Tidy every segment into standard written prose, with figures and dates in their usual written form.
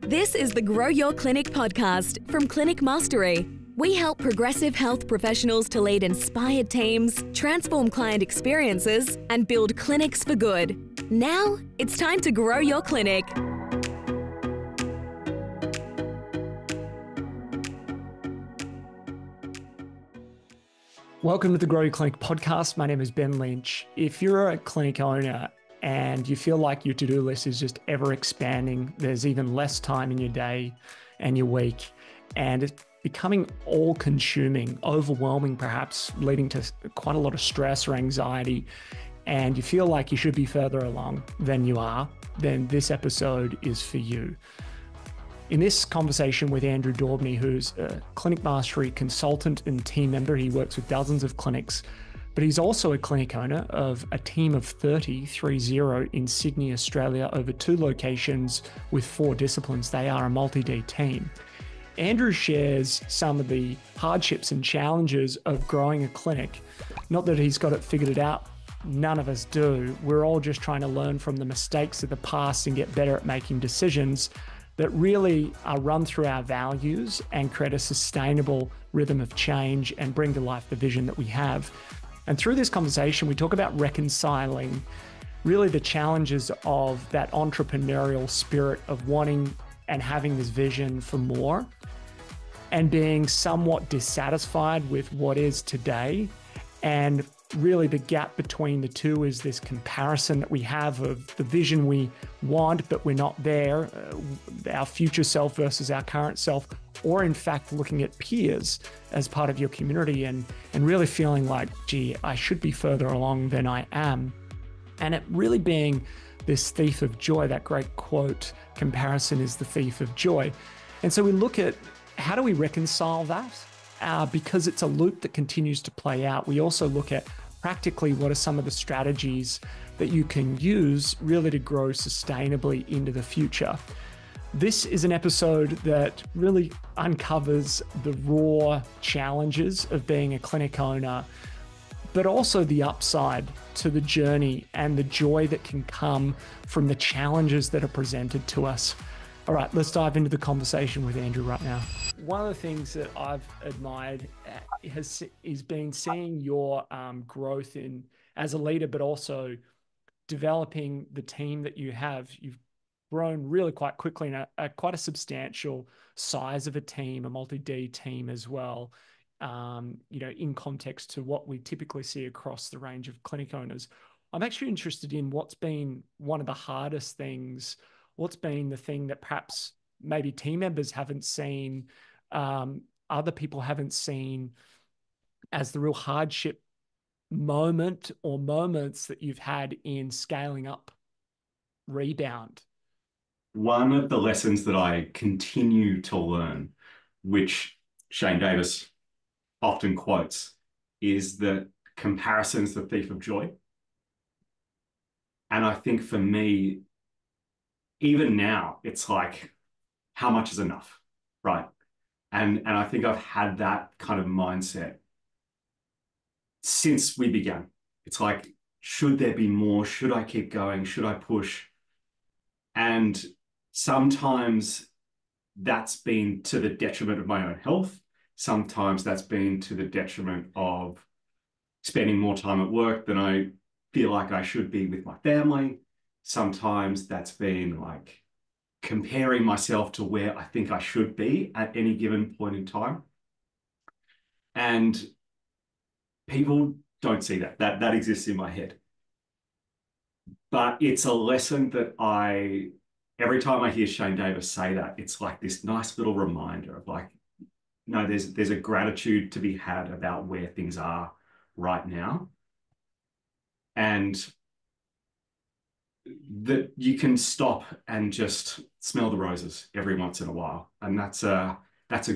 This is the Grow Your Clinic podcast from Clinic Mastery. We help progressive health professionals to lead inspired teams, transform client experiences, and build clinics for good. Now, it's time to grow your clinic. Welcome to the Grow Your Clinic podcast. My name is Ben Lynch. If you're a clinic owner and you feel like your to-do list is just ever expanding, there's even less time in your day and your week, and it's becoming all-consuming, overwhelming, perhaps leading to quite a lot of stress or anxiety, and you feel like you should be further along than you are, then this episode is for you. In this conversation with Andrew Daubney, who's a Clinic Mastery consultant and team member, he works with dozens of clinics, but he's also a clinic owner of a team of 30 in Sydney, Australia, over 2 locations with 4 disciplines. They are a multi-D team. Andrew shares some of the hardships and challenges of growing a clinic. Not that he's got it figured out. None of us do. We're all just trying to learn from the mistakes of the past and get better at making decisions that really are run through our values and create a sustainable rhythm of change and bring to life the vision that we have. And through this conversation, we talk about reconciling really the challenges of that entrepreneurial spirit of wanting and having this vision for more and being somewhat dissatisfied with what is today. And really the gap between the two is this comparison that we have of the vision we want, but we're not there, our future self versus our current self, or in fact, looking at peers as part of your community and really feeling like, gee, I should be further along than I am. And it really being this thief of joy, that great quote, comparison is the thief of joy. And so we look at how do we reconcile that? Because it's a loop that continues to play out. We also look at practically what are some of the strategies that you can use really to grow sustainably into the future. This is an episode that really uncovers the raw challenges of being a clinic owner, but also the upside to the journey and the joy that can come from the challenges that are presented to us. All right, let's dive into the conversation with Andrew right now. One of the things that I've admired has been seeing your growth as a leader, but also developing the team that you have. You've grown really quite quickly in quite a substantial size of a team, a multi-D team as well, in context to what we typically see across the range of clinic owners. I'm actually interested in what's been one of the hardest things. What's been the thing that perhaps maybe team members haven't seen, other people haven't seen as the real hardship moment or moments that you've had in scaling up Rebound? One of the lessons that I continue to learn, which Shane Davis often quotes, is that comparison is the thief of joy. And I think for me, even now, it's like, how much is enough, right? And I think I've had that kind of mindset since we began. It's like, should there be more? Should I keep going? Should I push? And sometimes that's been to the detriment of my own health. Sometimes that's been to the detriment of spending more time at work than I feel like I should be with my family. Sometimes that's been like comparing myself to where I think I should be at any given point in time. And people don't see that. That exists in my head. But it's a lesson that every time I hear Shane Davis say that, it's like this nice little reminder of like, no, there's a gratitude to be had about where things are right now. And that you can stop and just smell the roses every once in a while. And that's a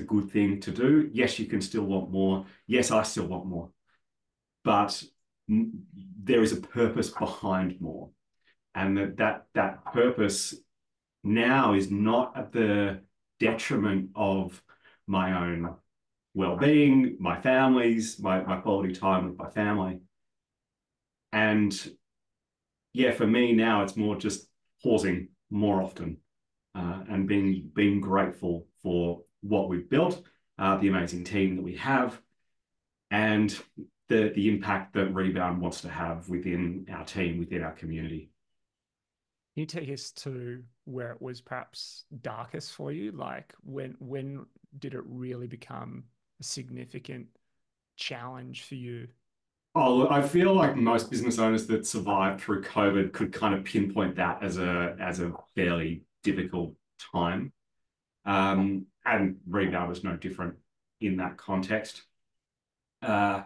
good thing to do. Yes, you can still want more. Yes, I still want more. But there is a purpose behind more. And that purpose now is not at the detriment of my own well-being, my family's, my quality time with my family. And yeah, for me now, it's more just pausing more often and being grateful for what we've built, the amazing team that we have, and the impact that Rebound wants to have within our team, within our community. Can you take us to where it was perhaps darkest for you? Like when did it really become a significant challenge for you? Oh, look, I feel like most business owners that survived through COVID could kind of pinpoint that as a fairly difficult time. And Rebound was no different in that context. I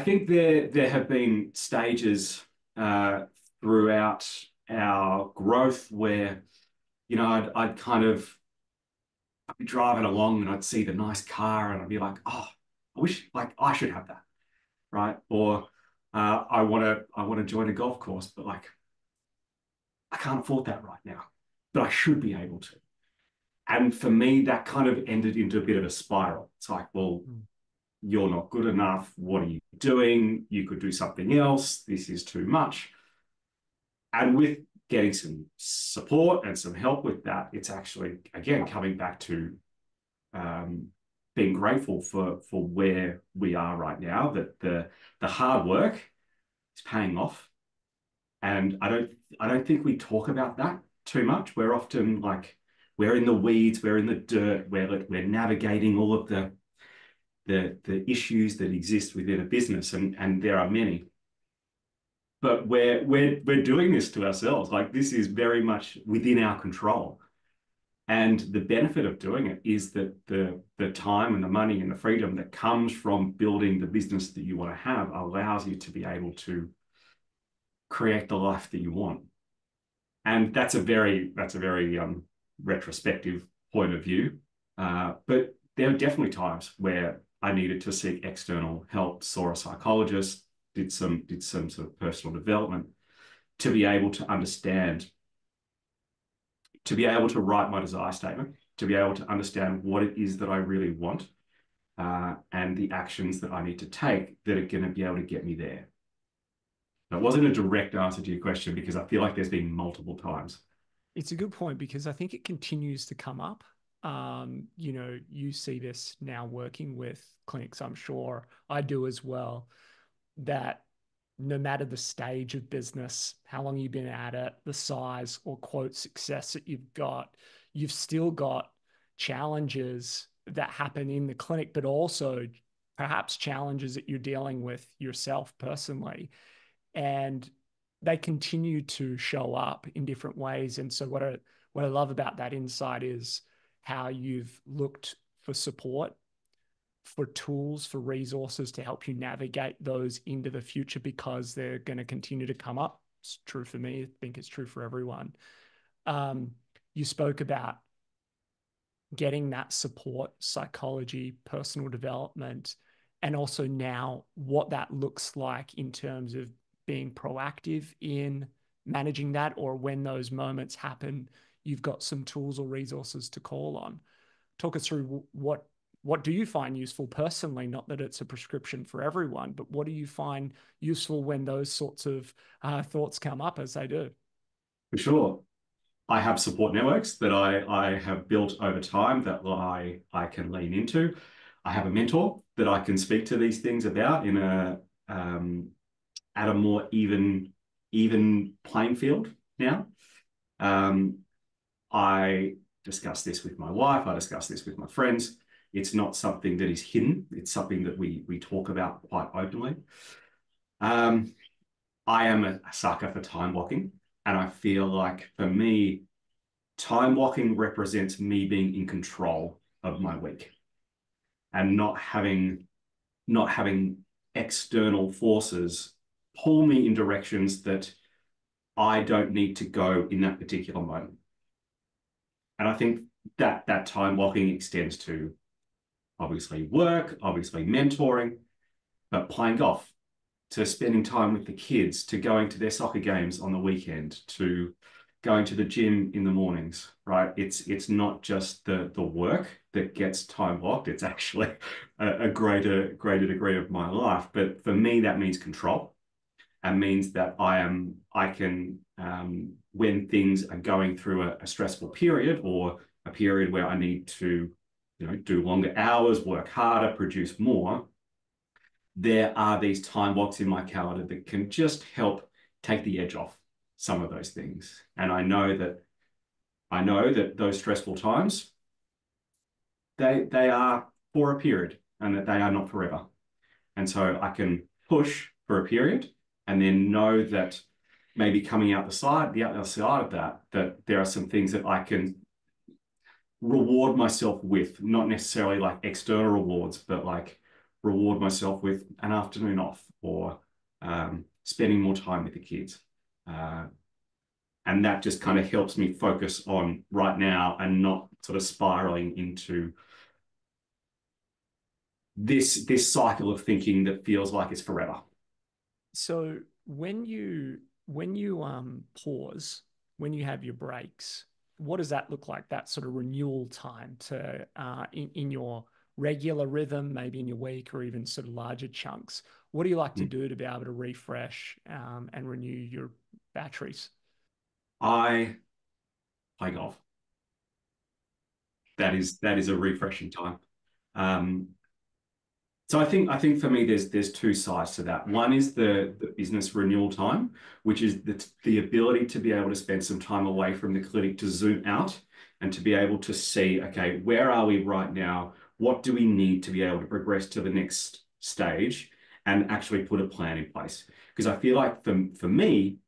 think there have been stages throughout our growth where, I'd be driving along and I'd see the nice car and I'd be like, oh, I wish like I should have that, right? Or I want to join a golf course, but like I can't afford that right now, but I should be able to. And for me, that kind of ended into a bit of a spiral. It's like, well, you're not good enough. What are you doing? You could do something else. This is too much. And with getting some support and some help with that, it's actually, again, coming back to being grateful for where we are right now, that the hard work is paying off. And I don't think we talk about that too much. We're often like, we're in the weeds, we're in the dirt, we're navigating all of the issues that exist within a business, and there are many. But we're doing this to ourselves. Like this is very much within our control. And the benefit of doing it is that the time and the money and the freedom that comes from building the business that you want to have allows you to be able to create the life that you want. And that's a very retrospective point of view. But there are definitely times where I needed to seek external help, saw a psychologist, did some sort of personal development to be able to understand, to be able to write my desire statement, to be able to understand what it is that I really want, and the actions that I need to take that are going to be able to get me there. That wasn't a direct answer to your question because I feel like there's been multiple times. It's a good point because I think it continues to come up. You see this now working with clinics, I'm sure I do as well, that no matter the stage of business, how long you've been at it, the size or quote success that you've still got challenges that happen in the clinic, but also perhaps challenges that you're dealing with yourself personally. And they continue to show up in different ways. And so what I love about that insight is how you've looked for support, for tools, for resources to help you navigate those into the future because they're going to continue to come up. It's true for me. I think it's true for everyone. You spoke about getting that support, psychology, personal development, and also now what that looks like in terms of being proactive in managing that, or when those moments happen, you've got some tools or resources to call on. Talk us through what do you find useful personally? Not that it's a prescription for everyone, but what do you find useful when those sorts of thoughts come up, as they do? For sure. I have support networks that I have built over time that I can lean into. I have a mentor that I can speak to these things about in at a more even playing field now. I discuss this with my wife. I discuss this with my friends. It's not something that is hidden. It's something that we talk about quite openly. I am a sucker for time blocking, and I feel like for me, time blocking represents me being in control of my week and not having external forces pull me in directions that I don't need to go in that particular moment. And I think that time blocking extends to obviously work, obviously mentoring, but playing golf, to spending time with the kids, to going to their soccer games on the weekend, to going to the gym in the mornings, right? It's not just the work that gets time blocked. It's actually a greater degree of my life. But for me, that means control, and means that I can when things are going through a stressful period, or a period where I need to, do longer hours, work harder, produce more, there are these time blocks in my calendar that can just help take the edge off some of those things. And I know that those stressful times, they are for a period, and that they are not forever. And so I can push for a period and then know that maybe coming out the other side of that there are some things that I can reward myself with, not necessarily like external rewards, but like reward myself with an afternoon off, or spending more time with the kids. And that just kind of helps me focus on right now and not sort of spiraling into this cycle of thinking that feels like it's forever. So when you pause, when you have your breaks, what does that look like? That sort of renewal time to in your regular rhythm, maybe in your week, or even sort of larger chunks. What do you like to do to be able to refresh and renew your batteries? I play golf. That is a refreshing time. So I think for me, there's two sides to that. One is the business renewal time, which is the ability to be able to spend some time away from the clinic, to zoom out and to be able to see, okay, where are we right now? What do we need to be able to progress to the next stage, and actually put a plan in place? Because I feel like for me,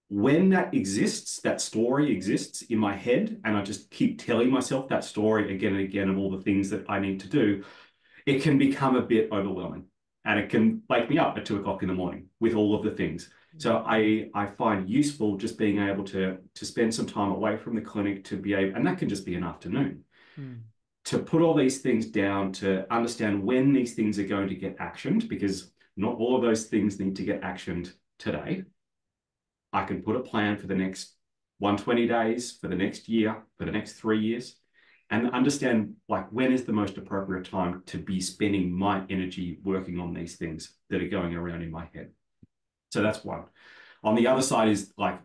when that exists, that story exists in my head, and I just keep telling myself that story again and again of all the things that I need to do, it can become a bit overwhelming, and it can wake me up at 2 o'clock in the morning with all of the things. So I find useful just being able to spend some time away from the clinic, to be able, and that can just be an afternoon, to put all these things down, to understand when these things are going to get actioned, because not all of those things need to get actioned today. I can put a plan for the next 120 days, for the next year, for the next 3 years, and understand like when is the most appropriate time to be spending my energy working on these things that are going around in my head. So that's one. On the other side is like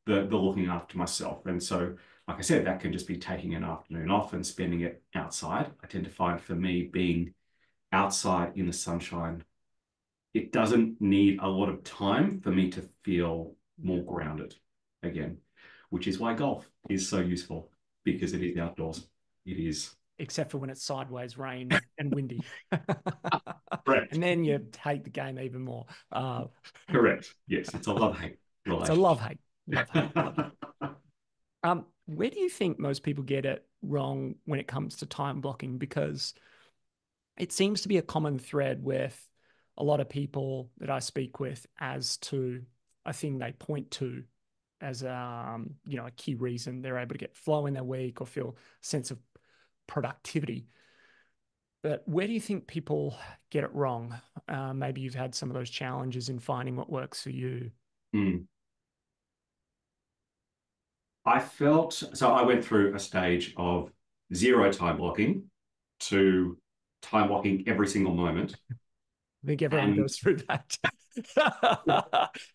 the looking after myself. And so, like I said, that can just be taking an afternoon off and spending it outside. I tend to find for me, being outside in the sunshine, it doesn't need a lot of time for me to feel more grounded again, which is why golf is so useful, because it is outdoors. It is. Except for when it's sideways rain and windy. Correct. And then you hate the game even more. Correct. Yes, it's a love-hate relationship. It's a love-hate. Where do you think most people get it wrong when it comes to time blocking? Because it seems to be a common thread with a lot of people that I speak with as to a thing they point to as a key reason they're able to get flow in their week or feel a sense of productivity. But where do you think people get it wrong? Maybe you've had some of those challenges in finding what works for you. I went through a stage of zero time blocking to time blocking every single moment. I think everyone goes through that.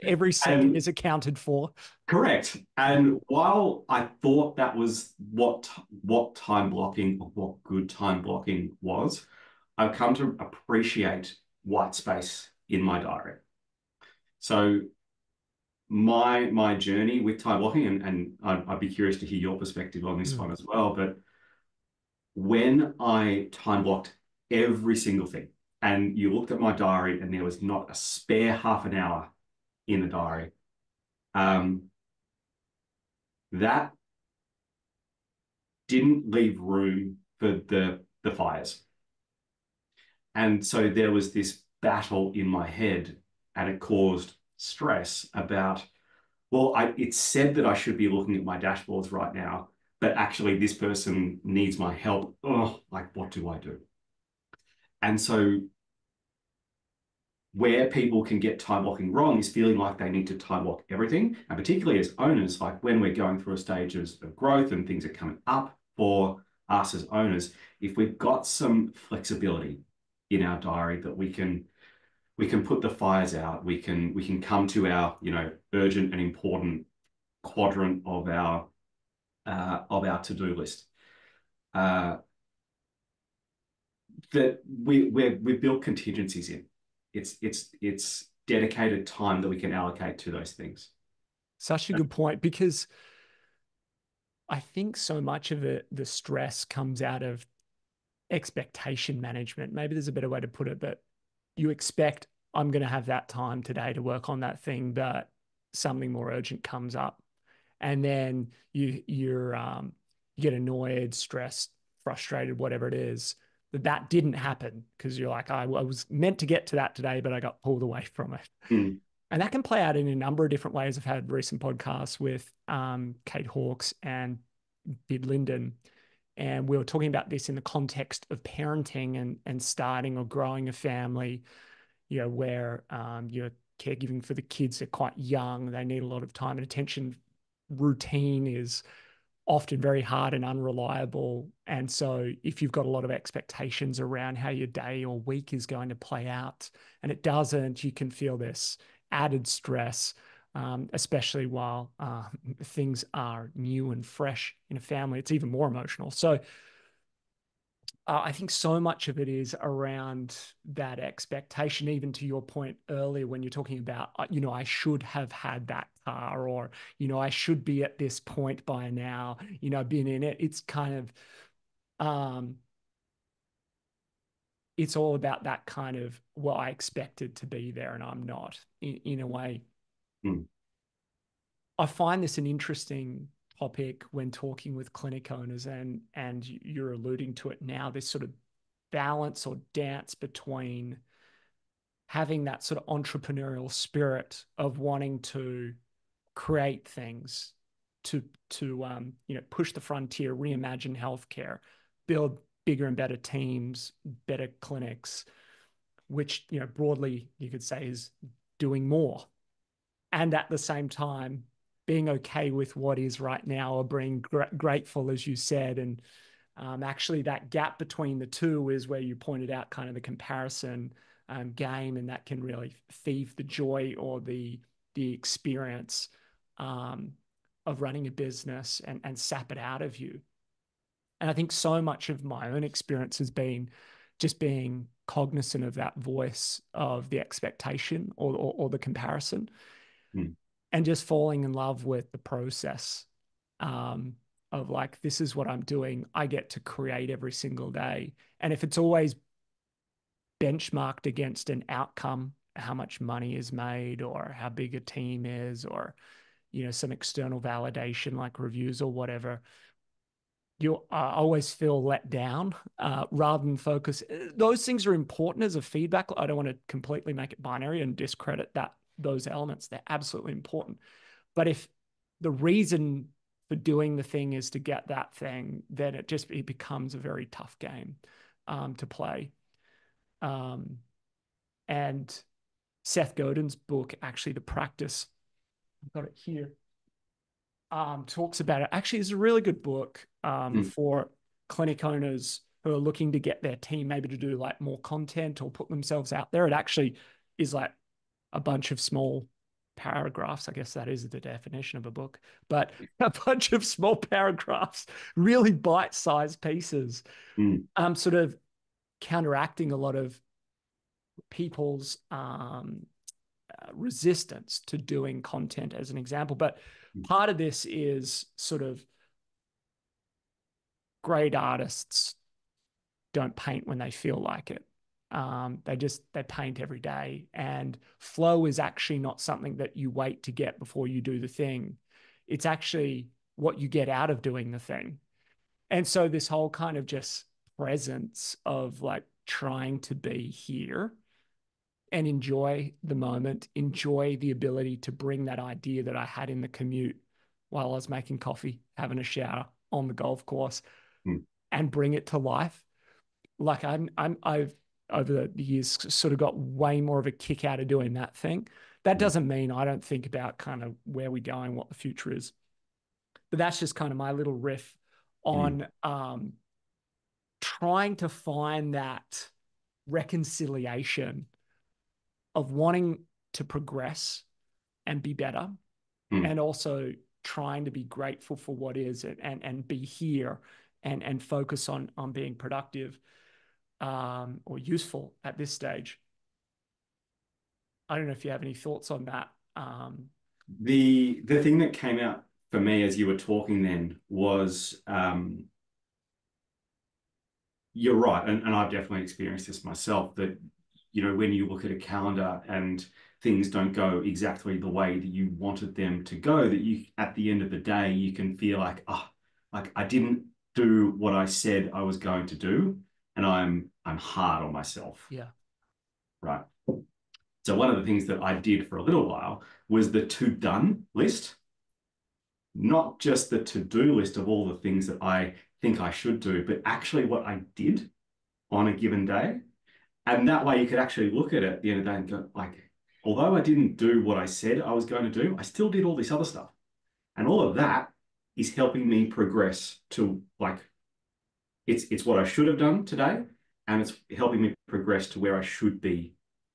Every second is accounted for. Correct. And while I thought that was what time blocking, or what good time blocking was, I've come to appreciate white space in my diary. So my journey with time blocking, and I'd be curious to hear your perspective on this one as well, but when I time blocked every single thing, and you looked at my diary and there was not a spare half an hour in the diary, that didn't leave room for the fires. And so there was this battle in my head, and it caused stress about, well, it said that I should be looking at my dashboards right now, but actually this person needs my help. Oh, like, what do I do? And so where people can get time blocking wrong is feeling like they need to time block everything. And particularly as owners, like when we're going through a stage of growth and things are coming up for us as owners, if we've got some flexibility in our diary that we can we can put the fires out. We can come to our, urgent and important quadrant of our to-do list. That we've built contingencies in. It's dedicated time that we can allocate to those things. Such a good point, because I think so much of the stress comes out of expectation management. Maybe there's a better way to put it, but you expect, I'm going to have that time today to work on that thing, but something more urgent comes up, and then you get annoyed, stressed, frustrated, whatever it is, that didn't happen because you're like, I was meant to get to that today, but I got pulled away from it. Mm. And that can play out in a number of different ways. I've had recent podcasts with Kate Hawkes and Bid Linden, and we were talking about this in the context of parenting and starting or growing a family, where you're caregiving for the kids. They're quite young. They need a lot of time and attention. Routine is often very hard and unreliable. And so if you've got a lot of expectations around how your day or week is going to play out and it doesn't, you can feel this added stress, especially while things are new and fresh in a family. It's even more emotional. So I think so much of it is around that expectation, even to your point earlier when you're talking about, I should have had that car, or, I should be at this point by now, been in it. It's kind of, it's all about that kind of, well, I expected to be there and I'm not, in a way. Mm. I find this an interesting topic when talking with clinic owners, and you're alluding to it now, this sort of balance or dance between having that sort of entrepreneurial spirit of wanting to create things to push the frontier, reimagine healthcare, build bigger and better teams, better clinics, which, broadly you could say is doing more. And at the same time, being okay with what is right now, or being grateful, as you said. And actually that gap between the two is where you pointed out kind of the comparison game, and that can really thieve the joy or the experience of running a business and sap it out of you. And I think so much of my own experience has been just being cognizant of that voice of the expectation or the comparison. Mm. And just falling in love with the process of like, this is what I'm doing. I get to create every single day. And if it's always benchmarked against an outcome, how much money is made or how big a team is, or, some external validation like reviews or whatever, you always feel let down rather than focus. Those things are important as a feedback. I don't want to completely make it binary and discredit those elements. They're absolutely important. But if the reason for doing the thing is to get that thing, then it becomes a very tough game to play. And Seth Godin's book, actually, The Practice, I've got it here, talks about it. Actually, it's a really good book for clinic owners who are looking to get their team maybe to do like more content or put themselves out there. It actually is like a bunch of small paragraphs. I guess that is the definition of a book, but a bunch of small paragraphs, really bite-sized pieces, sort of counteracting a lot of people's resistance to doing content, as an example. But part of this is sort of great artists don't paint when they feel like it. They paint every day, and flow is actually not something that you wait to get before you do the thing. It's actually what you get out of doing the thing. And so this whole kind of just presence of like trying to be here and enjoy the moment, enjoy the ability to bring that idea that I had in the commute while I was making coffee, having a shower on the golf course, and bring it to life. Like I've over the years sort of got way more of a kick out of doing that thing. That doesn't mean I don't think about kind of where we're going, what the future is, but that's just kind of my little riff on trying to find that reconciliation of wanting to progress and be better, and also trying to be grateful for what is and be here and focus on being productive or useful at this stage. I don't know if you have any thoughts on that. The thing that came out for me as you were talking then was, you're right, and I've definitely experienced this myself, that, you know, when you look at a calendar and things don't go exactly the way that you wanted them to go, that you, at the end of the day, you can feel like, like I didn't do what I said I was going to do, and I'm hard on myself. Yeah. Right. So one of the things that I did for a little while was the to done list, not just the to-do list of all the things that I think I should do, but actually what I did on a given day. And that way you could actually look at it at the end of the day and go, like, although I didn't do what I said I was going to do, I still did all this other stuff. And all of that is helping me progress to, like, it's what I should have done today, and it's helping me progress to where I should be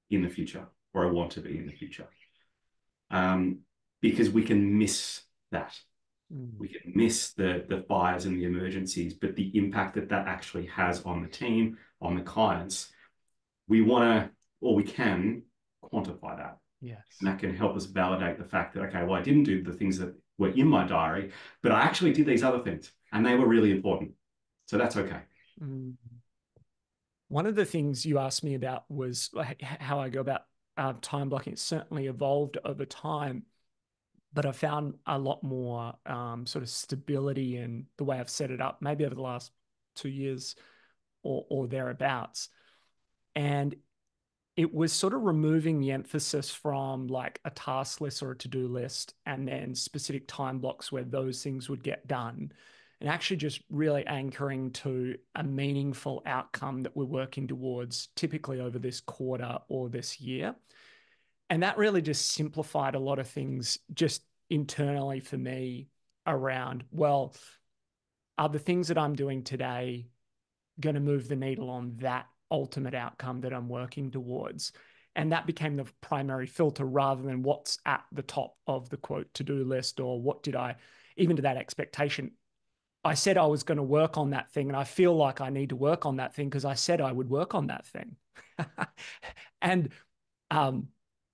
in the future, or I want to be in the future. Because we can miss that. We can miss the fires and the emergencies, but the impact that that actually has on the team, on the clients, we want to, or we can quantify that. Yes. And that can help us validate the fact that, okay, well, I didn't do the things that were in my diary, but I actually did these other things, and they were really important. So that's okay. One of the things you asked me about was how I go about time blocking. It's certainly evolved over time, but I found a lot more sort of stability in the way I've set it up, maybe over the last 2 years or thereabouts. And it was sort of removing the emphasis from like a task list or a to-do list and then specific time blocks where those things would get done, and actually just really anchoring to a meaningful outcome that we're working towards, typically over this quarter or this year. And that really just simplified a lot of things just internally for me around, well, are the things that I'm doing today going to move the needle on that ultimate outcome that I'm working towards? And that became the primary filter rather than what's at the top of the quote to-do list, or what did I, even to that expectation. I said I was going to work on that thing, and I feel like I need to work on that thing because I said I would work on that thing. And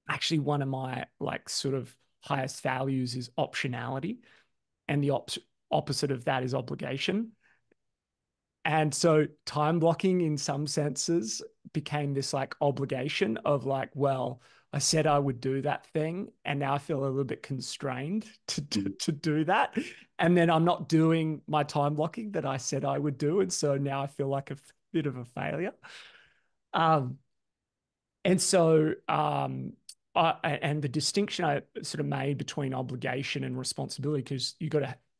actually one of my like sort of highest values is optionality, and the opposite of that is obligation. And so time blocking in some senses became this like obligation of like, well, I said I would do that thing, and now I feel a little bit constrained to do that. And then I'm not doing my time blocking that I said I would do. And so now I feel like a bit of a failure. And so, and the distinction I sort of made between obligation and responsibility, because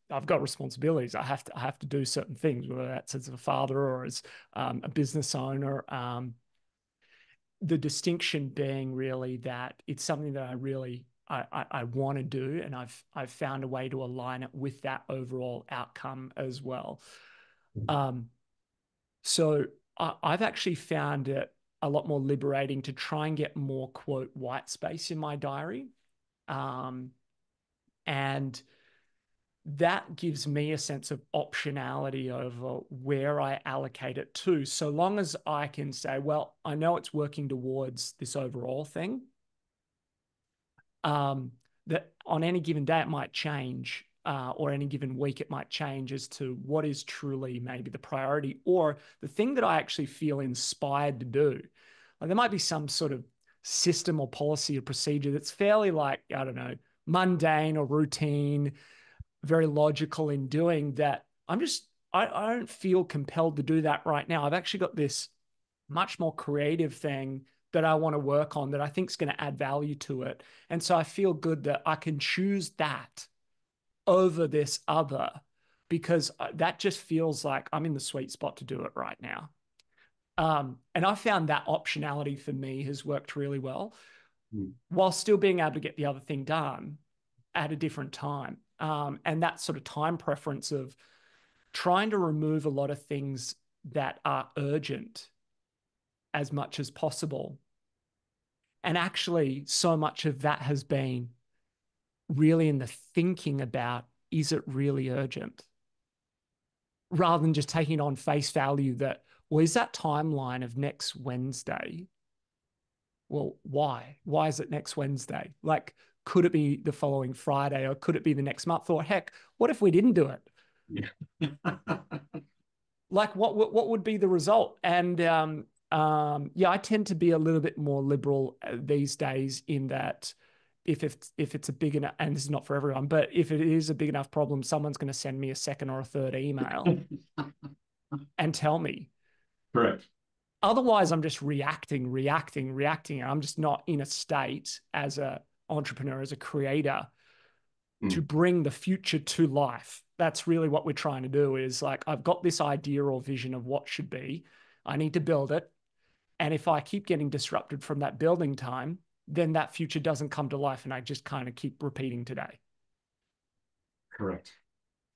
I've got responsibilities. I have to do certain things, whether that's as a father or as a business owner. The distinction being really that it's something that I want to do, and I've found a way to align it with that overall outcome as well. So I've actually found it a lot more liberating to try and get more quote white space in my diary. And that gives me a sense of optionality over where I allocate it to, so long as I can say, well, I know it's working towards this overall thing. That on any given day it might change, or any given week it might change as to what is truly maybe the priority or the thing that I actually feel inspired to do. Like there might be some sort of system or policy or procedure that's fairly like, I don't know, mundane or routine, very logical in doing that. I don't feel compelled to do that right now. I've actually got this much more creative thing that I want to work on that I think is going to add value to it. And so I feel good that I can choose that over this other, because that just feels like I'm in the sweet spot to do it right now. And I found that optionality for me has worked really well, while still being able to get the other thing done at a different time. And that sort of time preference of trying to remove a lot of things that are urgent as much as possible, And actually, so much of that has been really in the thinking about, is it really urgent? Rather than just taking on face value that, well, is that timeline of next Wednesday? Well, why? Why is it next Wednesday? Like, could it be the following Friday, or could it be the next month? Or heck, what if we didn't do it? Yeah. Like, what would be the result? And yeah, I tend to be a little bit more liberal these days in that if it's a big enough, and this is not for everyone, but if it is a big enough problem, someone's going to send me a second or a third email and tell me. Correct. Otherwise, I'm just reacting. I'm just not in a state as a entrepreneur, as a creator, to bring the future to life. That's really what we're trying to do, is like, I've got this idea or vision of what should be. I need to build it. And if I keep getting disrupted from that building time, then that future doesn't come to life. And I just kind of keep repeating today. Correct.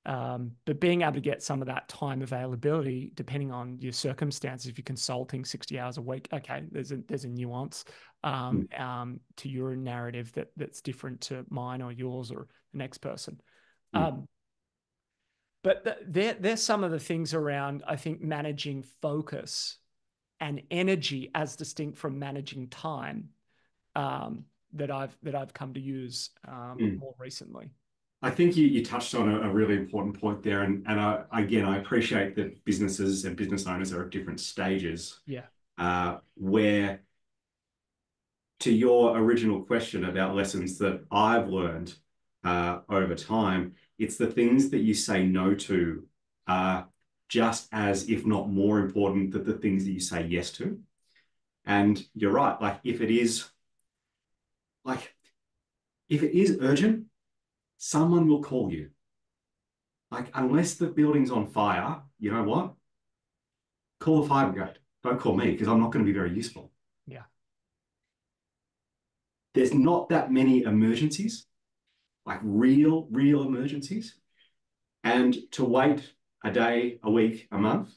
But being able to get some of that time availability, depending on your circumstances, if you're consulting 60 hours a week, okay, there's a nuance to your narrative that's different to mine or yours or the next person. But there's some of the things around, I think, managing focus and energy as distinct from managing time that I've come to use more recently. I think you touched on a really important point there. And I appreciate that businesses and business owners are at different stages. Yeah. Where, to your original question about lessons that I've learned over time, it's the things that you say no to are just as, if not more important than the things that you say yes to. And you're right. Like, if it is urgent, someone will call you. Like, unless the building's on fire, you know what? Call the fire brigade. Don't call me, because I'm not going to be very useful. Yeah. There's not that many emergencies, like real emergencies. And to wait a day, a week, a month,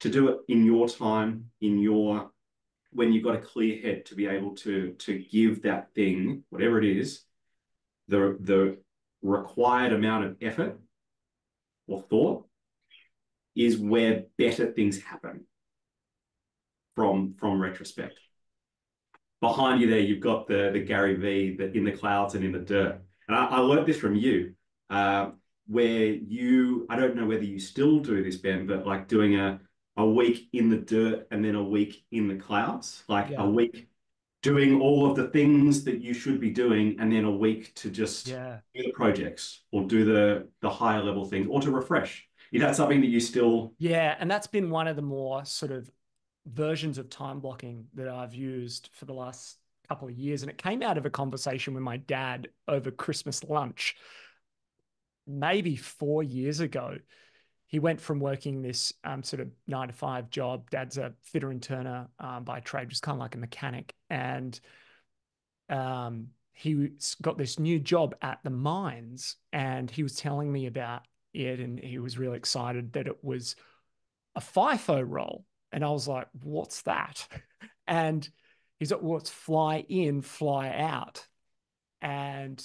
to do it in your time, when you've got a clear head to be able to give that thing, whatever it is, the required amount of effort or thought, is where better things happen from retrospect. Behind you there, you've got the Gary V, the in the clouds and in the dirt. And I learned this from you, where I don't know whether you still do this, Ben, but like doing a week in the dirt and then a week in the clouds, like a week doing all of the things that you should be doing, and then a week to just do the projects or do the higher level things, or to refresh. Is that something that you still... Yeah, and that's been one of the more sort of versions of time blocking that I've used for the last couple of years. And it came out of a conversation with my dad over Christmas lunch, maybe 4 years ago. He went from working this sort of 9-to-5 job. Dad's a fitter and turner by trade, just kind of like a mechanic. And he got this new job at the mines, and he was telling me about it, and he was really excited that it was a FIFO role. And I was like, what's that? And he's like, well, it's fly in, fly out. And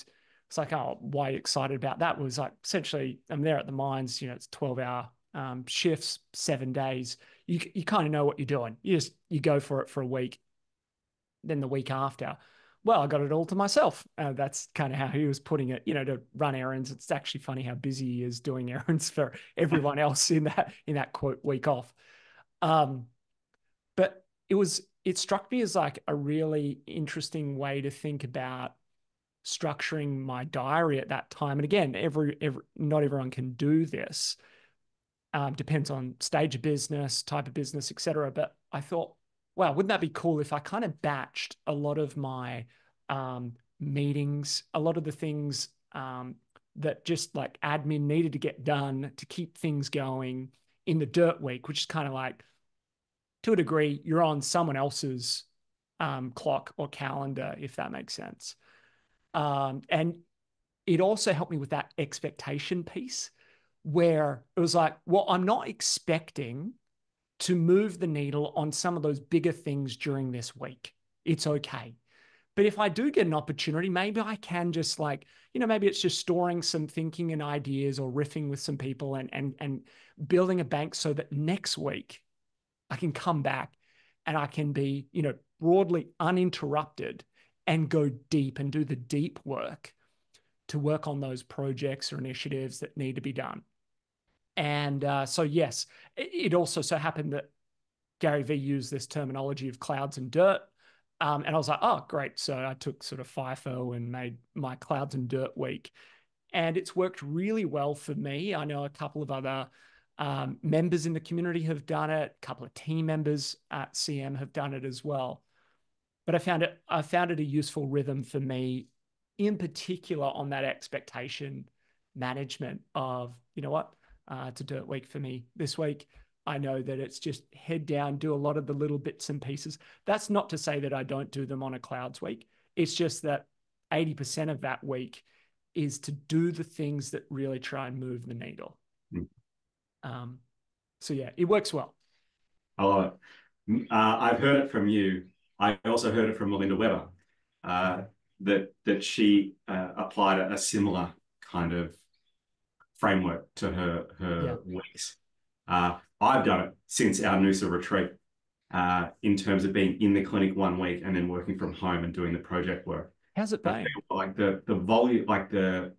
it's like, oh, why are you excited about that? It was like, essentially, I'm there at the mines, it's 12-hour shifts, 7 days. You kind of know what you're doing. You go for it for a week. Then the week after, well, I got it all to myself. That's kind of how he was putting it, to run errands. It's actually funny how busy he is doing errands for everyone else in that quote week off. But it struck me as like a really interesting way to think about structuring my diary at that time. And again, not everyone can do this. Depends on stage of business, type of business, etc. But I thought, wow, wouldn't that be cool if I kind of batched a lot of my meetings, a lot of the things that just like admin needed to get done to keep things going in the dirt week, which is kind of like, to a degree, you're on someone else's clock or calendar, if that makes sense. And it also helped me with that expectation piece, where it was like, well, I'm not expecting to move the needle on some of those bigger things during this week, It's okay. But if I do get an opportunity, maybe I can just like, maybe it's just storing some thinking and ideas or riffing with some people and building a bank so that next week I can come back and I can be, broadly uninterrupted and go deep and do the deep work to work on those projects or initiatives that need to be done. And so, yes, it also so happened that Gary Vee used this terminology of clouds and dirt. And I was like, oh, great. So I took sort of FIFO and made my clouds and dirt week. And it's worked really well for me. I know a couple of other members in the community have done it. A couple of team members at CM have done it as well. But I found it a useful rhythm for me, in particular on that expectation management of, it's a dirt week for me this week. I know that it's just head down, do a lot of the little bits and pieces. That's not to say that I don't do them on a clouds week. It's just that 80% of that week is to do the things that really try and move the needle. So yeah, it works well. I love it. I've heard it from you. I also heard it from Melinda Weber, that she applied a similar kind of framework to her weeks. I've done it since our Noosa retreat, in terms of being in the clinic 1 week and then working from home and doing the project work. How's it been? Like the volume, like the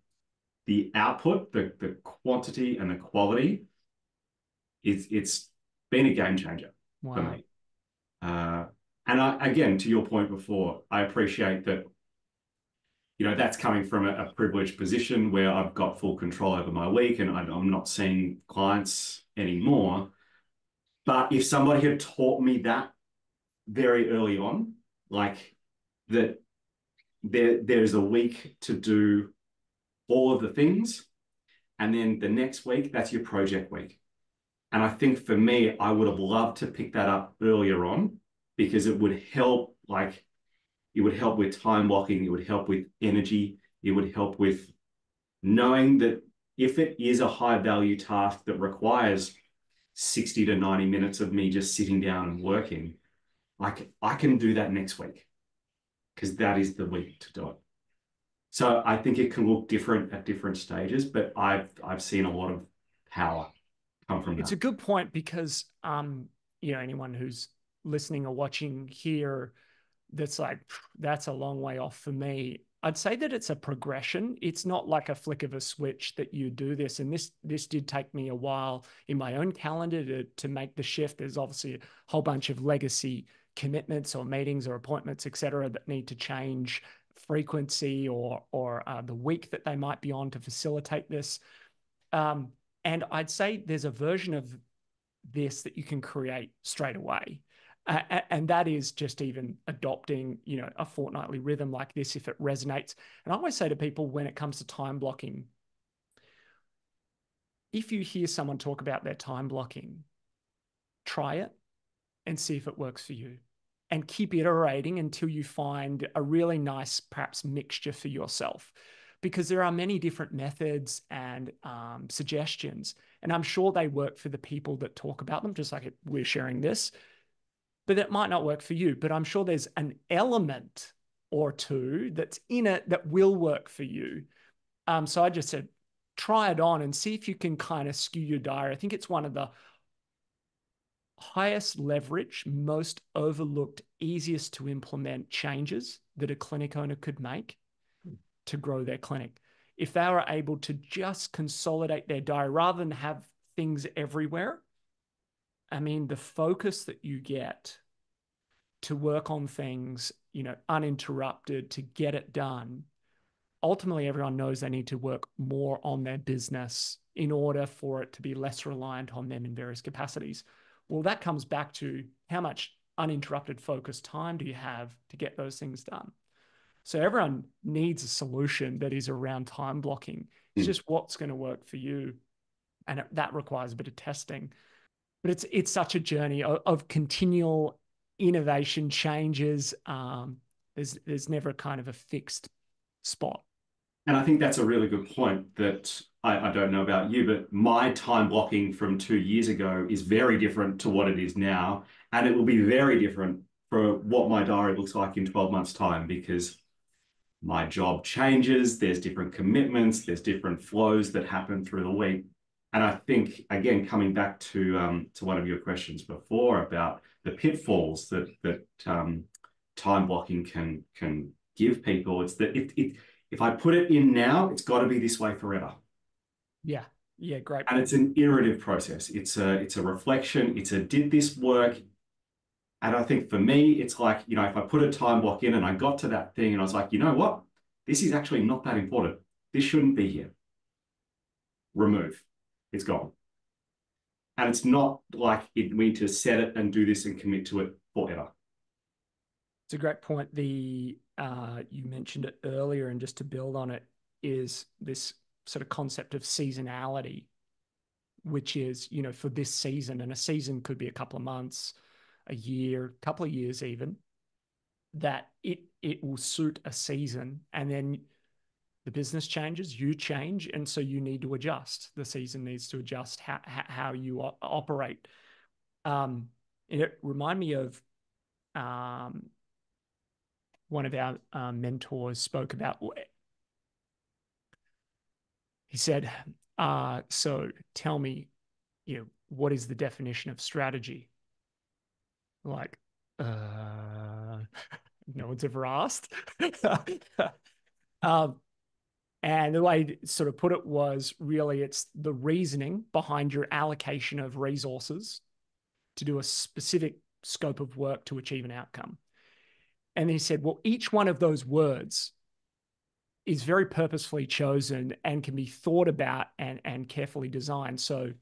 output, the quantity and the quality, it's been a game changer for me. And again, to your point before, I appreciate that, that's coming from a privileged position where I've got full control over my week and I'm not seeing clients anymore. But if somebody had taught me that very early on, like that there's a week to do all of the things, and then the next week, that's your project week. And I think for me, I would have loved to pick that up earlier on, because it would help, it would help with time blocking, it would help with energy, it would help with knowing that if it is a high value task that requires 60 to 90 minutes of me just sitting down and working, I can do that next week, because that is the week to do it. So I think it can look different at different stages, but I've seen a lot of power come from that. It's a good point, because anyone who's listening or watching here that's like, that's a long way off for me, I'd say that it's a progression. It's not like a flick of a switch that you do this. And this did take me a while in my own calendar to make the shift. There's obviously a whole bunch of legacy commitments or meetings or appointments, et cetera, that need to change frequency or the week that they might be on to facilitate this. And I'd say there's a version of this that you can create straight away. And that is just even adopting, a fortnightly rhythm like this if it resonates. And I always say to people when it comes to time blocking, if you hear someone talk about their time blocking, try it and see if it works for you. And keep iterating until you find a really nice, perhaps, mixture for yourself. Because there are many different methods and suggestions. And I'm sure they work for the people that talk about them, just like we're sharing this. But that might not work for you. But I'm sure there's an element or two that's in it that will work for you. So I just said, try it on and see if you can kind of skew your diary. I think it's one of the highest leverage, most overlooked, easiest to implement changes that a clinic owner could make to grow their clinic. If they were able to just consolidate their diary rather than have things everywhere, I mean, the focus that you get to work on things, uninterrupted, to get it done, ultimately everyone knows they need to work more on their business in order for it to be less reliant on them in various capacities. Well, that comes back to how much uninterrupted focused time do you have to get those things done? So everyone needs a solution that is around time blocking. It's just what's going to work for you. And that requires a bit of testing. But it's such a journey of continual innovation, changes. There's never kind of a fixed spot. And I think that's a really good point that I don't know about you, but my time blocking from 2 years ago is very different to what it is now. And it will be very different for what my diary looks like in 12 months' time, because my job changes, there's different commitments, there's different flows that happen through the week. And I think, again, coming back to one of your questions before about the pitfalls that time blocking can give people, it's that if I put it in now, it's got to be this way forever. Yeah. Yeah. Great. And it's an iterative process. It's a reflection. It's a, did this work? And I think for me, it's like, if I put a time block in and I got to that thing and I was like, you know what? This is actually not that important. This shouldn't be here. Remove. It's gone. And it's not like we need to set it and do this and commit to it forever. It's a great point. You mentioned it earlier, and just to build on it, is this sort of concept of seasonality, which is, for this season, and a season could be a couple of months, a year, a couple of years even, that it will suit a season, and then the business changes, you change, and so you need to adjust. The season needs to adjust how you operate. It reminded me of one of our mentors spoke about. He said, so tell me, what is the definition of strategy? Like, no one's ever asked. And the way to sort of put it was, really, it's the reasoning behind your allocation of resources to do a specific scope of work to achieve an outcome. And he said, well, each one of those words is very purposefully chosen and can be thought about and carefully designed. So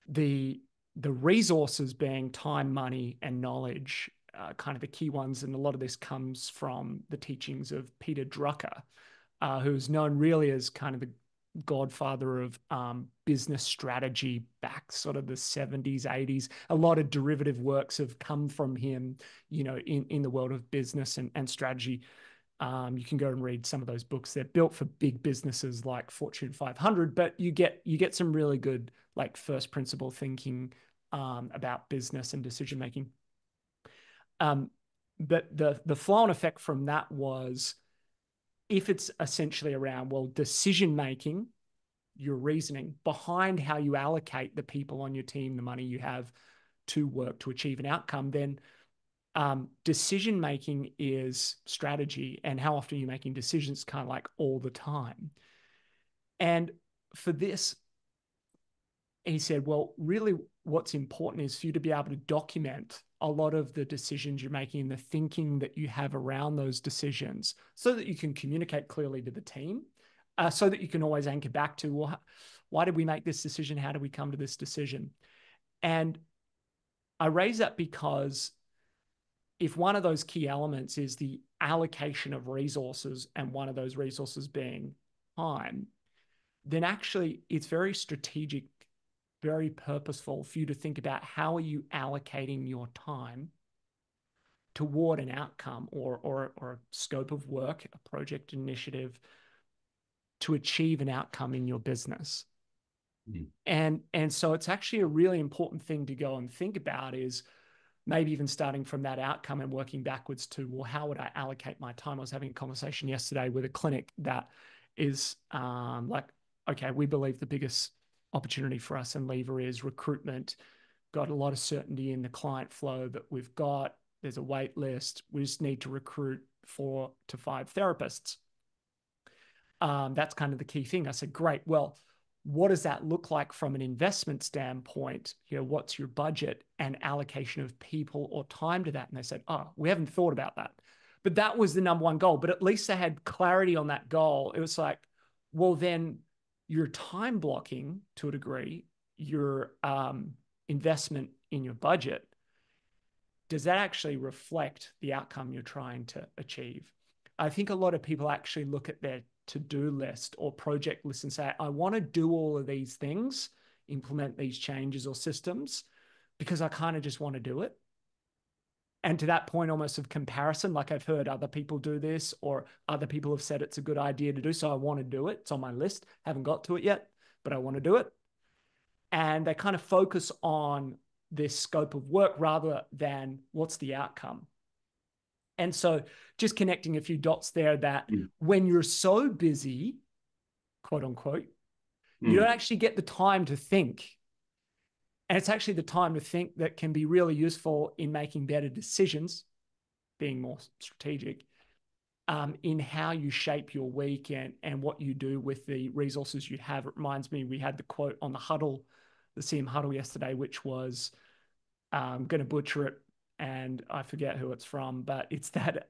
the resources being time, money, and knowledge, kind of the key ones. And a lot of this comes from the teachings of Peter Drucker, who's known really as kind of the godfather of business strategy back sort of the 70s, 80s. A lot of derivative works have come from him, in the world of business and strategy. You can go and read some of those books. They're built for big businesses like Fortune 500, but you get some really good, like, first principle thinking about business and decision making. But the flow-on effect from that was, if it's essentially around, well, decision making, your reasoning behind how you allocate the people on your team, the money you have to work to achieve an outcome, then decision making is strategy, and how often you're making decisions, kind of like all the time. And for this, he said, well, really what's important is for you to be able to document a lot of the decisions you're making and the thinking that you have around those decisions, so that you can communicate clearly to the team, so that you can always anchor back to, well, why did we make this decision? How did we come to this decision? And I raise that because if one of those key elements is the allocation of resources, and one of those resources being time, then actually it's very strategic, very purposeful for you to think about, how are you allocating your time toward an outcome or a scope of work, a project initiative, to achieve an outcome in your business. Mm. And so it's actually a really important thing to go and think about, is maybe even starting from that outcome and working backwards to, well, how would I allocate my time? I was having a conversation yesterday with a clinic that is like, okay, we believe the biggest opportunity for us in Lever is recruitment. Got a lot of certainty in the client flow that we've got. There's a wait list. We just need to recruit 4 to 5 therapists. That's kind of the key thing. I said, great. Well, what does that look like from an investment standpoint? What's your budget and allocation of people or time to that? And they said, oh, we haven't thought about that. But that was the number one goal. But at least they had clarity on that goal. It was like, well, then your time blocking, to a degree, your investment in your budget, does that actually reflect the outcome you're trying to achieve? I think a lot of people actually look at their to-do list or project list and say, I want to do all of these things, implement these changes or systems, because I kind of just want to do it. And to that point almost of comparison, like, I've heard other people do this, or other people have said it's a good idea to do, so I want to do it. It's on my list. Haven't got to it yet, but I want to do it. And they kind of focus on this scope of work rather than what's the outcome. And so just connecting a few dots there that when you're so busy, quote unquote, you don't actually get the time to think. And it's actually the time to think that can be really useful in making better decisions, being more strategic, in how you shape your week and what you do with the resources you have. It reminds me, we had the quote on the huddle, the CM huddle yesterday, which was, I'm going to butcher it, and I forget who it's from, but it's that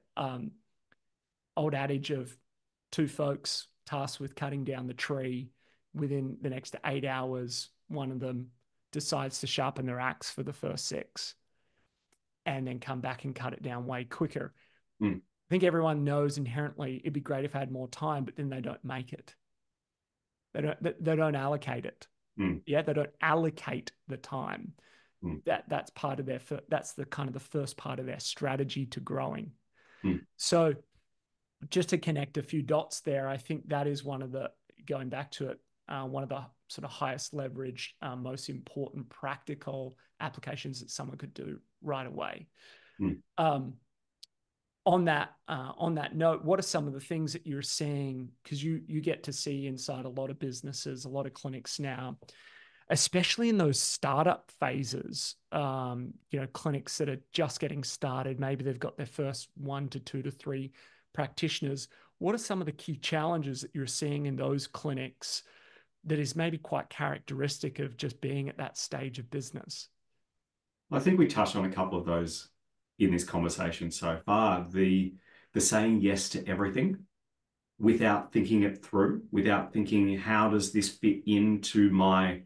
old adage of two folks tasked with cutting down the tree. Within the next 8 hours, one of them decides to sharpen their axe for the first 6 and then come back and cut it down way quicker. I think everyone knows inherently it'd be great if I had more time, but then they don't make it. They don't allocate it. Yeah, they don't allocate the time. That's part of that's the kind of the first part of their strategy to growing. So just to connect a few dots there, I think that is one of the, going back to it, one of the sort of highest leverage, most important practical applications that someone could do right away. On that note, what are some of the things that you're seeing? Because you get to see inside a lot of businesses, a lot of clinics now, especially in those startup phases, clinics that are just getting started. Maybe they've got their first 1 to 2 to 3 practitioners. What are some of the key challenges that you're seeing in those clinics that is maybe quite characteristic of just being at that stage of business? I think we touched on a couple of those in this conversation so far. The saying yes to everything without thinking it through, without thinking, how does this fit into my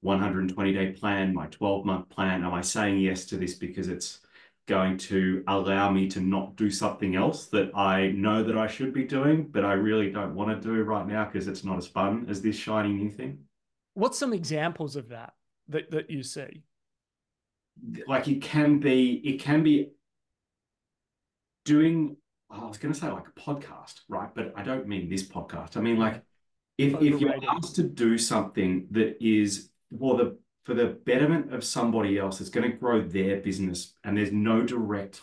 120-day plan, my 12-month plan? Am I saying yes to this because it's going to allow me to not do something else that I know that I should be doing, but I really don't want to do right now because it's not as fun as this shiny new thing? What's some examples of that you see? Like it can be doing, I was going to say like a podcast, right? But I don't mean this podcast. I mean, like if you're asked to do something that is for the betterment of somebody else, it's going to grow their business, and there's no direct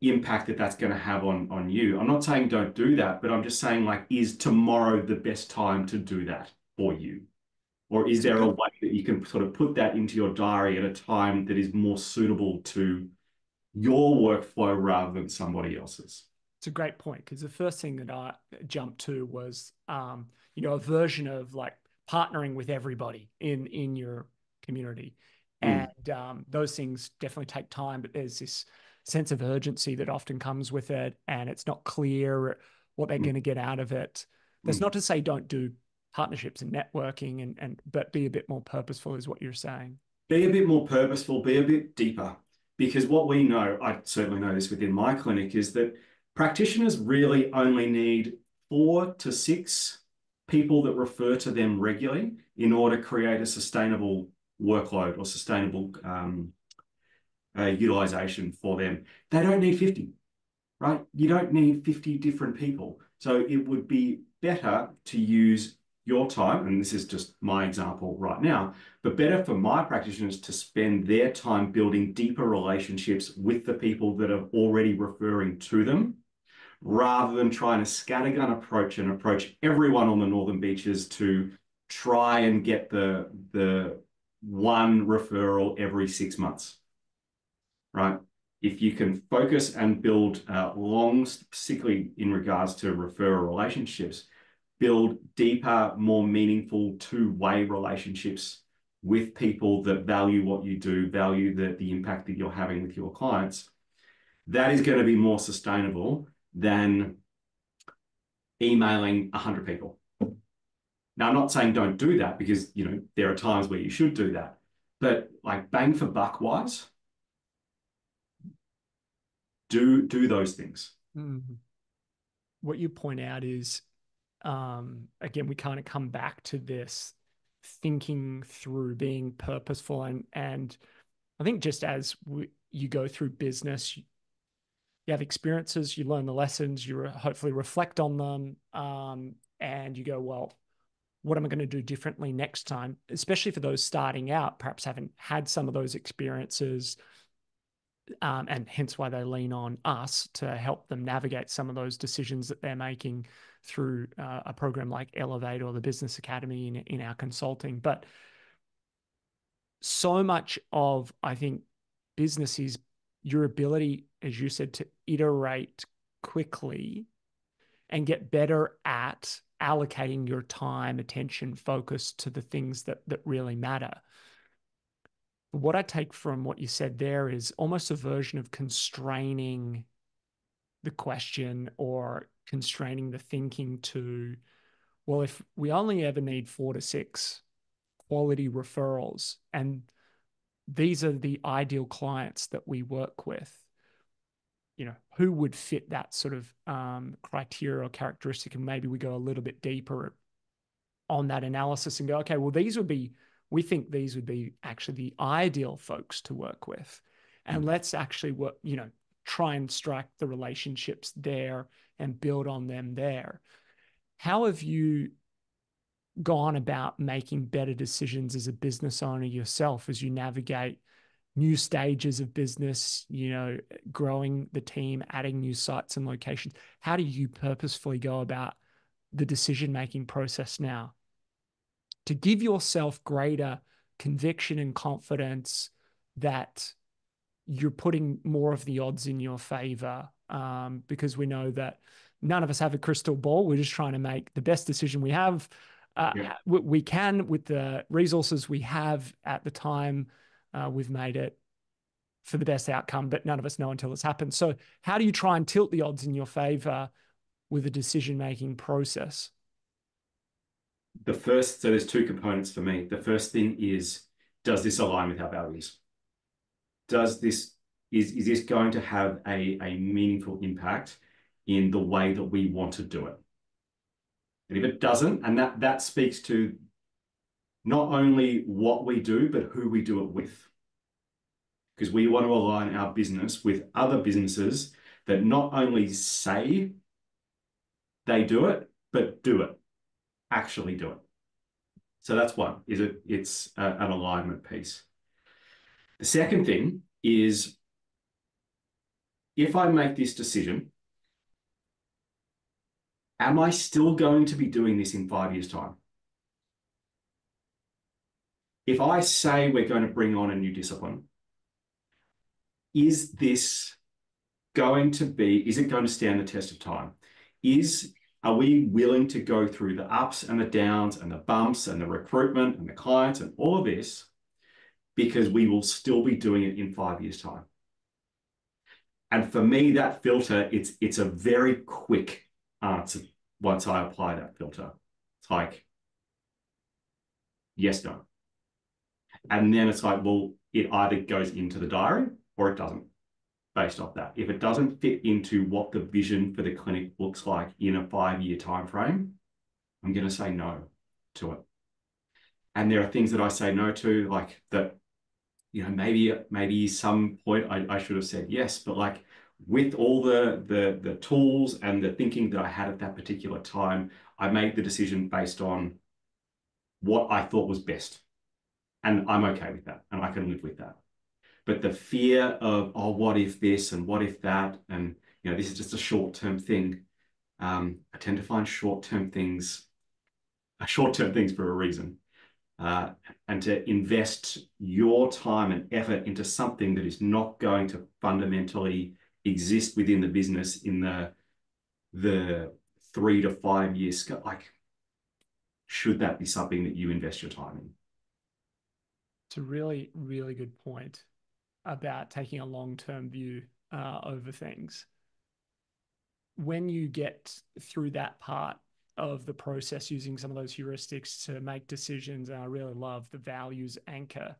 impact that's going to have on you. I'm not saying don't do that, but I'm just saying, like, is tomorrow the best time to do that for you? Or is there a way that you can sort of put that into your diary at a time that is more suitable to your workflow rather than somebody else's? It's a great point, because the first thing that I jumped to was, a version of like partnering with everybody in your community. And those things definitely take time, but there's this sense of urgency that often comes with it, and it's not clear what they're going to get out of it. That's not to say don't do partnerships and networking, but be a bit more purposeful is what you're saying. Be a bit more purposeful, be a bit deeper, because what we know, I certainly know this within my clinic, is that practitioners really only need 4 to 6 people that refer to them regularly in order to create a sustainable workload or sustainable utilization for them. They don't need 50, right? You don't need 50 different people. So it would be better to use your time, and this is just my example right now, but better for my practitioners to spend their time building deeper relationships with the people that are already referring to them, rather than trying to scattergun approach and approach everyone on the Northern Beaches to try and get the one referral every 6 months, right? If you can focus and build particularly in regards to referral relationships, build deeper, more meaningful two-way relationships with people that value what you do, value the impact that you're having with your clients, that is going to be more sustainable than emailing 100 people. Now, I'm not saying don't do that, because, there are times where you should do that, but like bang for buck wise, do those things. What you point out is, again, we kind of come back to this thinking through, being purposeful, and I think just as you go through business, you have experiences, you learn the lessons, you hopefully reflect on them, and you go, well, what am I going to do differently next time, especially for those starting out, perhaps haven't had some of those experiences, and hence why they lean on us to help them navigate some of those decisions that they're making through a program like Elevate or the Business Academy in our consulting. But so much of, I think, business is your ability, as you said, to iterate quickly and get better at allocating your time, attention, focus to the things that really matter. What I take from what you said there is almost a version of constraining the question or constraining the thinking to, well, if we only ever need 4 to 6 quality referrals, and these are the ideal clients that we work with, who would fit that sort of criteria or characteristic? And maybe we go a little bit deeper on that analysis and go, okay, well, we think these would be actually the ideal folks to work with. And let's actually work, try and strike the relationships there and build on them there. How have you gone about making better decisions as a business owner yourself as you navigate new stages of business, growing the team, adding new sites and locations? How do you purposefully go about the decision-making process now to give yourself greater conviction and confidence that you're putting more of the odds in your favor? Because we know that none of us have a crystal ball. We're just trying to make the best decision we have. We can with the resources we have at the time. We've made it for the best outcome, but none of us know until it's happened. So how do you try and tilt the odds in your favor with a decision-making process? So there's two components for me. The first thing is, does this align with our values? Is this going to have a meaningful impact in the way that we want to do it? And if it doesn't, and that speaks to not only what we do, but who we do it with. Because we want to align our business with other businesses that not only say they do it, but do it, actually do it. So that's one, it's an alignment piece. The second thing is, if I make this decision, am I still going to be doing this in 5 years' time? If I say we're going to bring on a new discipline, is it going to stand the test of time? Are we willing to go through the ups and the downs and the bumps and the recruitment and the clients and all of this, because we will still be doing it in 5 years' time? And for me, that filter, it's a very quick answer once I apply that filter. It's like, yes, no. And then it's like, well, it either goes into the diary or it doesn't, based off that. If it doesn't fit into what the vision for the clinic looks like in a 5-year time frame, I'm going to say no to it. And there are things that I say no to, like that, maybe some point I should have said yes, but like with all the tools and the thinking that I had at that particular time, I made the decision based on what I thought was best. And I'm okay with that, and I can live with that. But the fear of, oh, what if this and what if that, and this is just a short-term thing. I tend to find short-term things for a reason. And to invest your time and effort into something that is not going to fundamentally exist within the business in the 3 to 5 years, like, should that be something that you invest your time in? It's a really, really good point about taking a long-term view over things. When you get through that part of the process, using some of those heuristics to make decisions, and I really love the values anchor,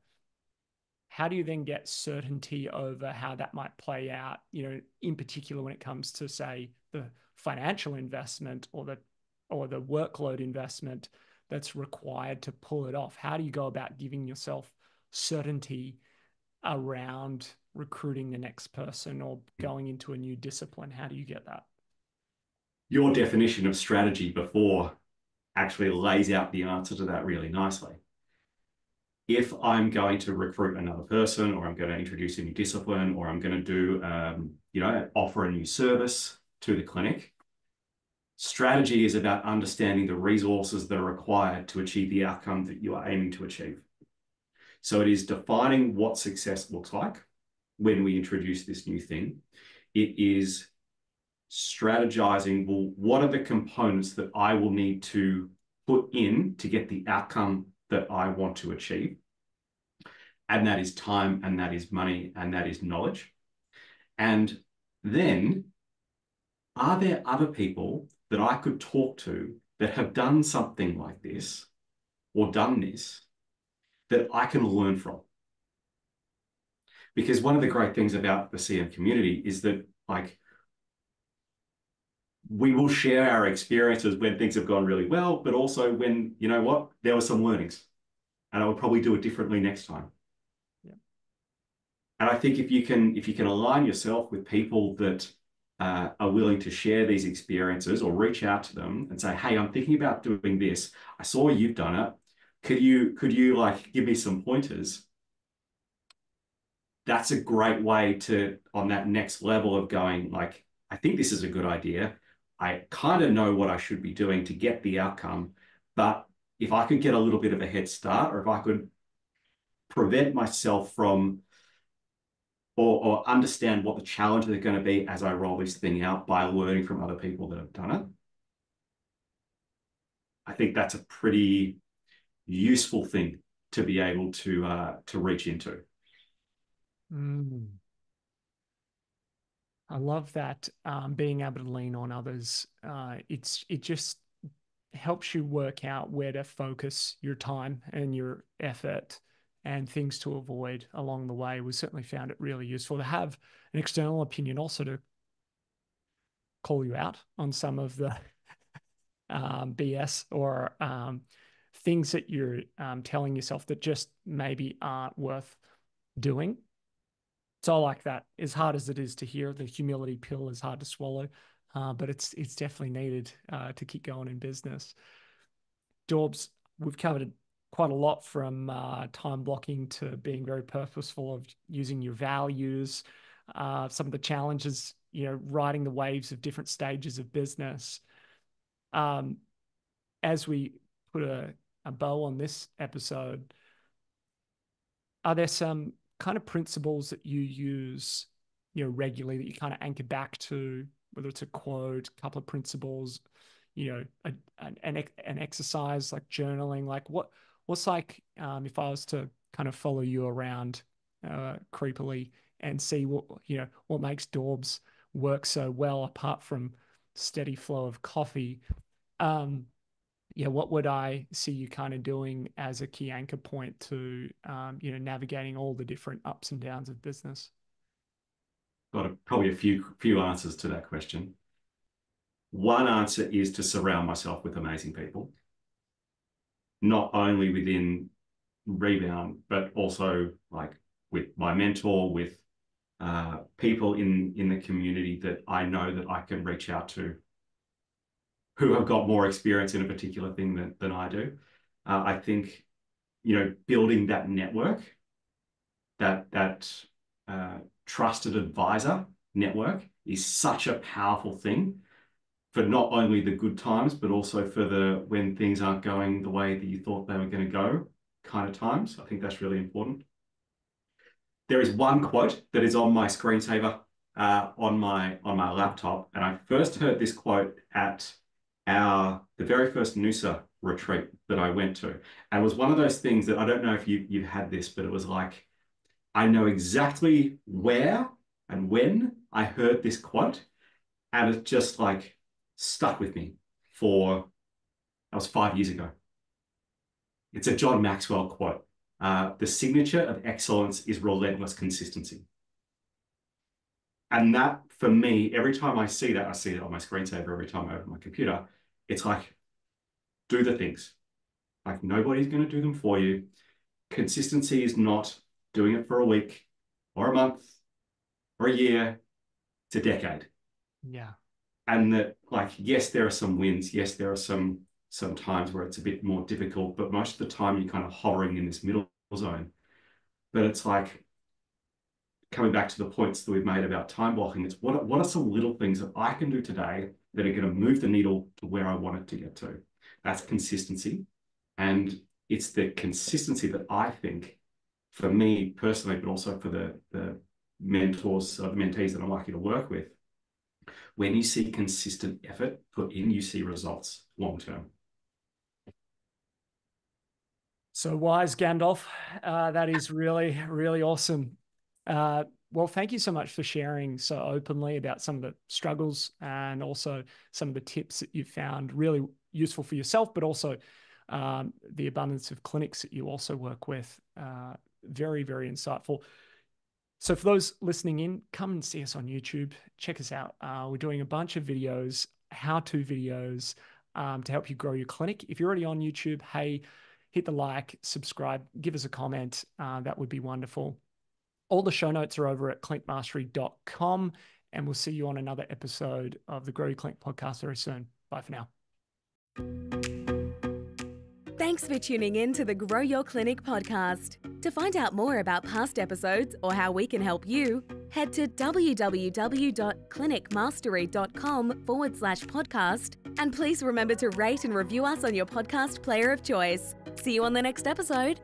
how do you then get certainty over how that might play out, in particular when it comes to, say, the financial investment or the workload investment that's required to pull it off? How do you go about giving yourself certainty around recruiting the next person or going into a new discipline? How do you get that? Your definition of strategy before actually lays out the answer to that really nicely. If I'm going to recruit another person, or I'm going to introduce a new discipline, or I'm going to do, offer a new service to the clinic, strategy is about understanding the resources that are required to achieve the outcome that you are aiming to achieve. So it is defining what success looks like when we introduce this new thing. It is strategizing, well, what are the components that I will need to put in to get the outcome that I want to achieve? And that is time, and that is money, and that is knowledge. And then, are there other people that I could talk to that have done something like this or done this that I can learn from? Because one of the great things about the CM community is that, like, we will share our experiences when things have gone really well, but also when, you know what, there were some learnings, and I would probably do it differently next time. Yeah. And I think if you can align yourself with people that are willing to share these experiences, or reach out to them and say, hey, I'm thinking about doing this. I saw you've done it. Could you like give me some pointers? That's a great way to, on that next level of going, like, I think this is a good idea. I kind of know what I should be doing to get the outcome, but if I could get a little bit of a head start, or if I could prevent myself from, or understand what the challenges are going to be as I roll this thing out by learning from other people that have done it, I think that's a pretty useful thing to be able to reach into. I love that, being able to lean on others. It just helps you work out where to focus your time and your effort, and things to avoid along the way. We certainly found it really useful to have an external opinion, also to call you out on some of the BS or things that you're telling yourself that just maybe aren't worth doing. So I like that. As hard as it is to hear, the humility pill is hard to swallow, but it's definitely needed to keep going in business. Daubs, we've covered quite a lot, from time blocking to being very purposeful of using your values, some of the challenges, riding the waves of different stages of business. As we put a bow on this episode, are there some kind of principles that you use, regularly, that you kind of anchor back to, whether it's a quote, a couple of principles, an exercise like journaling? Like what's like, if I was to kind of follow you around creepily and see what makes Daubs work so well, apart from steady flow of coffee, what would I see you kind of doing as a key anchor point to, navigating all the different ups and downs of business? Got probably a few answers to that question. One answer is to surround myself with amazing people, not only within Rebound, but also like with my mentor, with people in the community that I know that I can reach out to, who have got more experience in a particular thing than I do. I think, building that network, that trusted advisor network, is such a powerful thing for not only the good times, but also for the when things aren't going the way that you thought they were going to go kind of times. I think that's really important. There is one quote that is on my screensaver on my laptop, and I first heard this quote at the very first Noosa retreat that I went to. And it was one of those things that, I don't know if you've had this, but it was like, I know exactly where and when I heard this quote, and it just like stuck with me that was 5 years ago. It's a John Maxwell quote. The signature of excellence is relentless consistency. And that, for me, every time I see that, I see it on my screensaver every time I open my computer. It's like, do the things. Like, nobody's going to do them for you. Consistency is not doing it for a week or a month or a year. It's a decade. Yeah. And that, like, yes, there are some wins. Yes, there are some some times where it's a bit more difficult, but most of the time you're kind of hovering in this middle zone. But it's like, coming back to the points that we've made about time blocking, it's what are some little things that I can do today that are going to move the needle to where I want it to get to? That's consistency. And it's the consistency that I think, for me personally, but also for the mentors or the mentees that I'm lucky to work with, when you see consistent effort put in, you see results long term. So wise, Gandalf. That is really, really awesome. Well, thank you so much for sharing so openly about some of the struggles and also some of the tips that you've found really useful for yourself, but also the abundance of clinics that you also work with. Very, very insightful. So for those listening in, come and see us on YouTube. Check us out. We're doing a bunch of videos, how-to videos to help you grow your clinic. If you're already on YouTube, hey, hit the like, subscribe, give us a comment. That would be wonderful. All the show notes are over at clinicmastery.com, and we'll see you on another episode of the Grow Your Clinic podcast very soon. Bye for now. Thanks for tuning in to the Grow Your Clinic podcast. To find out more about past episodes or how we can help you, head to www.clinicmastery.com/podcast, and please remember to rate and review us on your podcast player of choice. See you on the next episode.